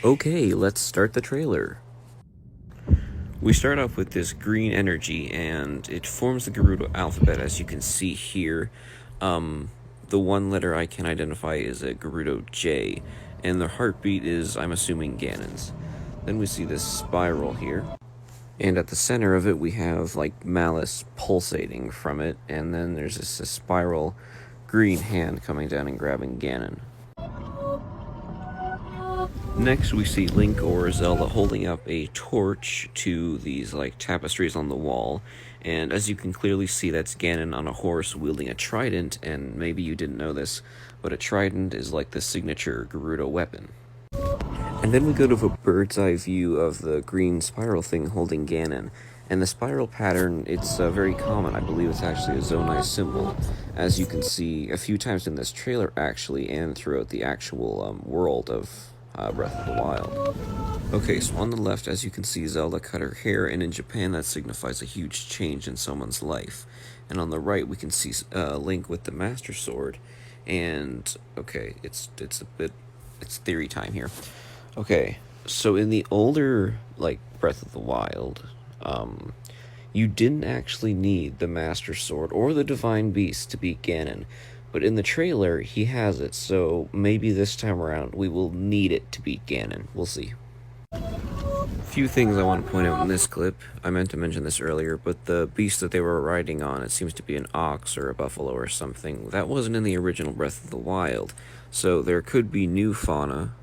Okay, let's start the trailer. We start off with this green energy, and it forms the Gerudo alphabet, as you can see here. The one letter I can identify is a Gerudo J, and the heartbeat is, I'm assuming, Ganon's. Then we see this spiral here, and at the center of it we have, like, Malice pulsating from it, and then there's this spiral green hand coming down and grabbing Ganon. Next, we see Link or Zelda holding up a torch to these, like, tapestries on the wall, and as you can clearly see, that's Ganon on a horse wielding a trident, and maybe you didn't know this, but a trident is like the signature Gerudo weapon. And then we go to a bird's eye view of the green spiral thing holding Ganon, and the spiral pattern, it's very common. I believe it's actually a Zonai symbol, as you can see a few times in this trailer, actually, and throughout the actual world of Breath of the Wild. Okay, so on the left, as you can see, Zelda cut her hair, and in Japan that signifies a huge change in someone's life. And on the right, we can see Link with the Master Sword, and okay, it's theory time here. Okay, so in the older, like, Breath of the Wild, you didn't actually need the Master Sword or the Divine Beast to beat Ganon. But in the trailer, he has it, so maybe this time around we will need it to beat Ganon. We'll see. Few things I want to point out in this clip. I meant to mention this earlier, but the beast that they were riding on, it seems to be an ox or a buffalo or something. That wasn't in the original Breath of the Wild, so there could be new fauna,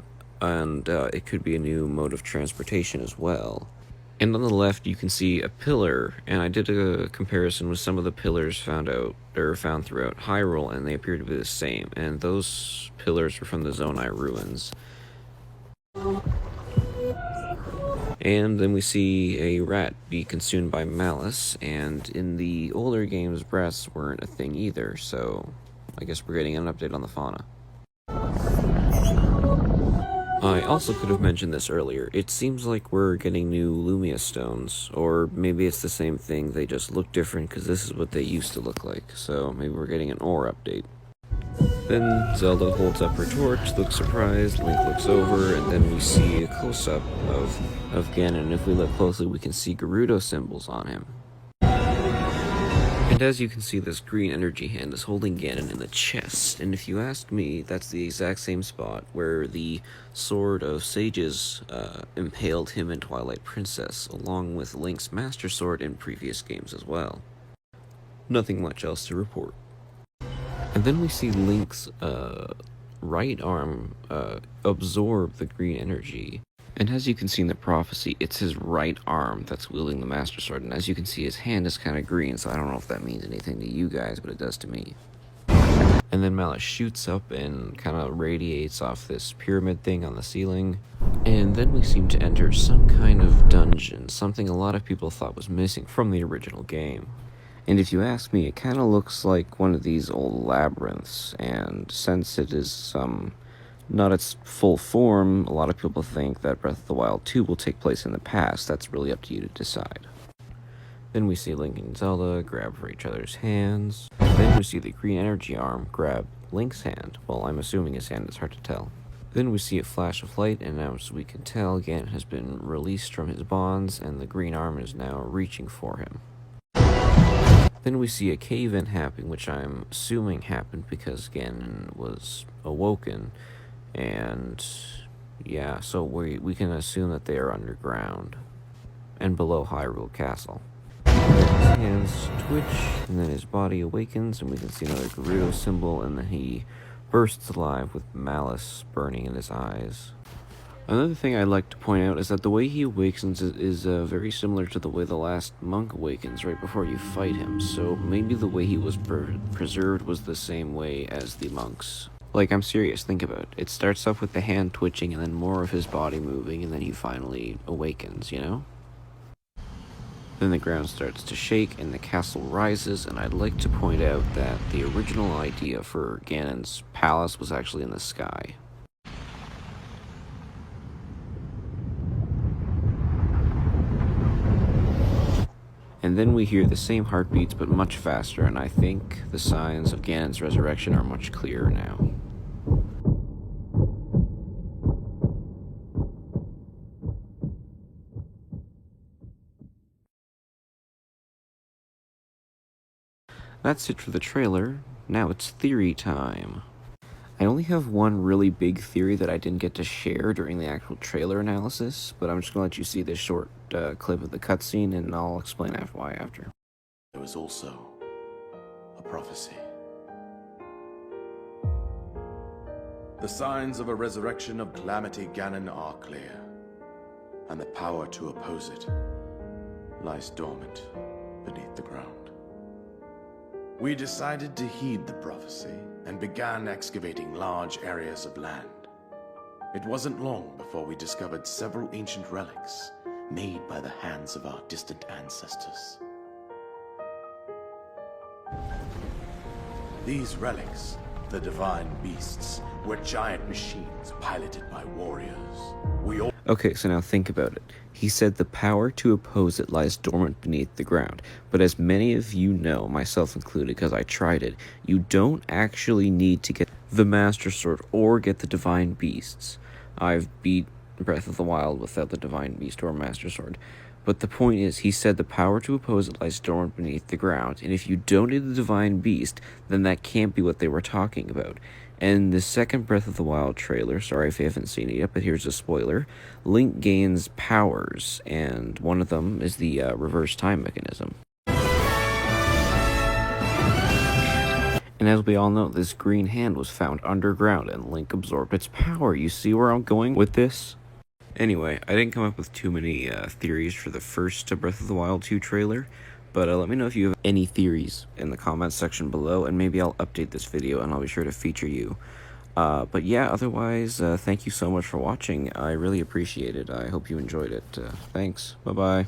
and it could be a new mode of transportation as well. And on the left, you can see a pillar, and I did a comparison with some of the pillars found throughout Hyrule, and they appear to be the same, and those pillars were from the Zonai ruins. And then we see a rat be consumed by Malice, and in the older games, breaths weren't a thing either, so I guess we're getting an update on the fauna. I also could have mentioned this earlier. It seems like we're getting new Lumia stones, or maybe it's the same thing, they just look different because this is what they used to look like, so maybe we're getting an ore update. Then Zelda holds up her torch, looks surprised, Link looks over, and then we see a close-up of Ganon. If we look closely, we can see Gerudo symbols on him. And as you can see, this green energy hand is holding Ganon in the chest, and if you ask me, that's the exact same spot where the Sword of Sages impaled him in Twilight Princess, along with Link's Master Sword in previous games as well. Nothing much else to report. And then we see Link's right arm absorb the green energy. And as you can see in the prophecy, it's his right arm that's wielding the Master Sword, and as you can see, his hand is kind of green, so I don't know if that means anything to you guys, but it does to me. And then Malice shoots up and kind of radiates off this pyramid thing on the ceiling, and then we seem to enter some kind of dungeon, something a lot of people thought was missing from the original game. And if you ask me, it kind of looks like one of these old labyrinths, and since it is not its full form, a lot of people think that Breath of the Wild 2 will take place in the past. That's really up to you to decide. Then we see Link and Zelda grab for each other's hands. Then we see the green energy arm grab Link's hand. Well, I'm assuming his hand, it's hard to tell. Then we see a flash of light, and as we can tell, Ganon has been released from his bonds, and the green arm is now reaching for him. Then we see a cave-in happening, which I'm assuming happened because Ganon was awoken. And yeah, so we can assume that they are underground and below Hyrule Castle. His hands twitch, and then his body awakens, and we can see another Gerudo symbol, and then he bursts alive with Malice burning in his eyes. Another thing I'd like to point out is that the way he awakens is very similar to the way the last monk awakens right before you fight him, so maybe the way he was preserved was the same way as the monks. Like, I'm serious, think about it. It starts off with the hand twitching and then more of his body moving, and then he finally awakens, you know? Then the ground starts to shake and the castle rises, and I'd like to point out that the original idea for Ganon's palace was actually in the sky. And then we hear the same heartbeats but much faster, and I think the signs of Ganon's resurrection are much clearer now. That's it for the trailer. Now it's theory time. I only have one really big theory that I didn't get to share during the actual trailer analysis, but I'm just gonna let you see this short clip of the cutscene, and I'll explain why after. There was also a prophecy. The signs of a resurrection of Calamity Ganon are clear, and the power to oppose it lies dormant beneath the ground. We decided to heed the prophecy and began excavating large areas of land. It wasn't long before we discovered several ancient relics made by the hands of our distant ancestors. These relics, the divine beasts, were giant machines piloted by warriors. Okay, so now think about it. He said the power to oppose it lies dormant beneath the ground. But as many of you know, myself included because I tried it, you don't actually need to get the Master Sword or get the Divine Beasts. I've beat Breath of the Wild without the Divine Beast or Master Sword. But the point is, he said the power to oppose it lies dormant beneath the ground, and if you don't need the Divine Beast, then that can't be what they were talking about. And the second Breath of the Wild trailer, sorry if you haven't seen it yet, but here's a spoiler, Link gains powers, and one of them is the reverse time mechanism. And as we all know, this green hand was found underground, and Link absorbed its power. You see where I'm going with this? Anyway, I didn't come up with too many theories for the first Breath of the Wild 2 trailer, but let me know if you have any theories in the comments section below, and maybe I'll update this video and I'll be sure to feature you. But yeah, otherwise, thank you so much for watching. I really appreciate it. I hope you enjoyed it. Thanks. Bye-bye.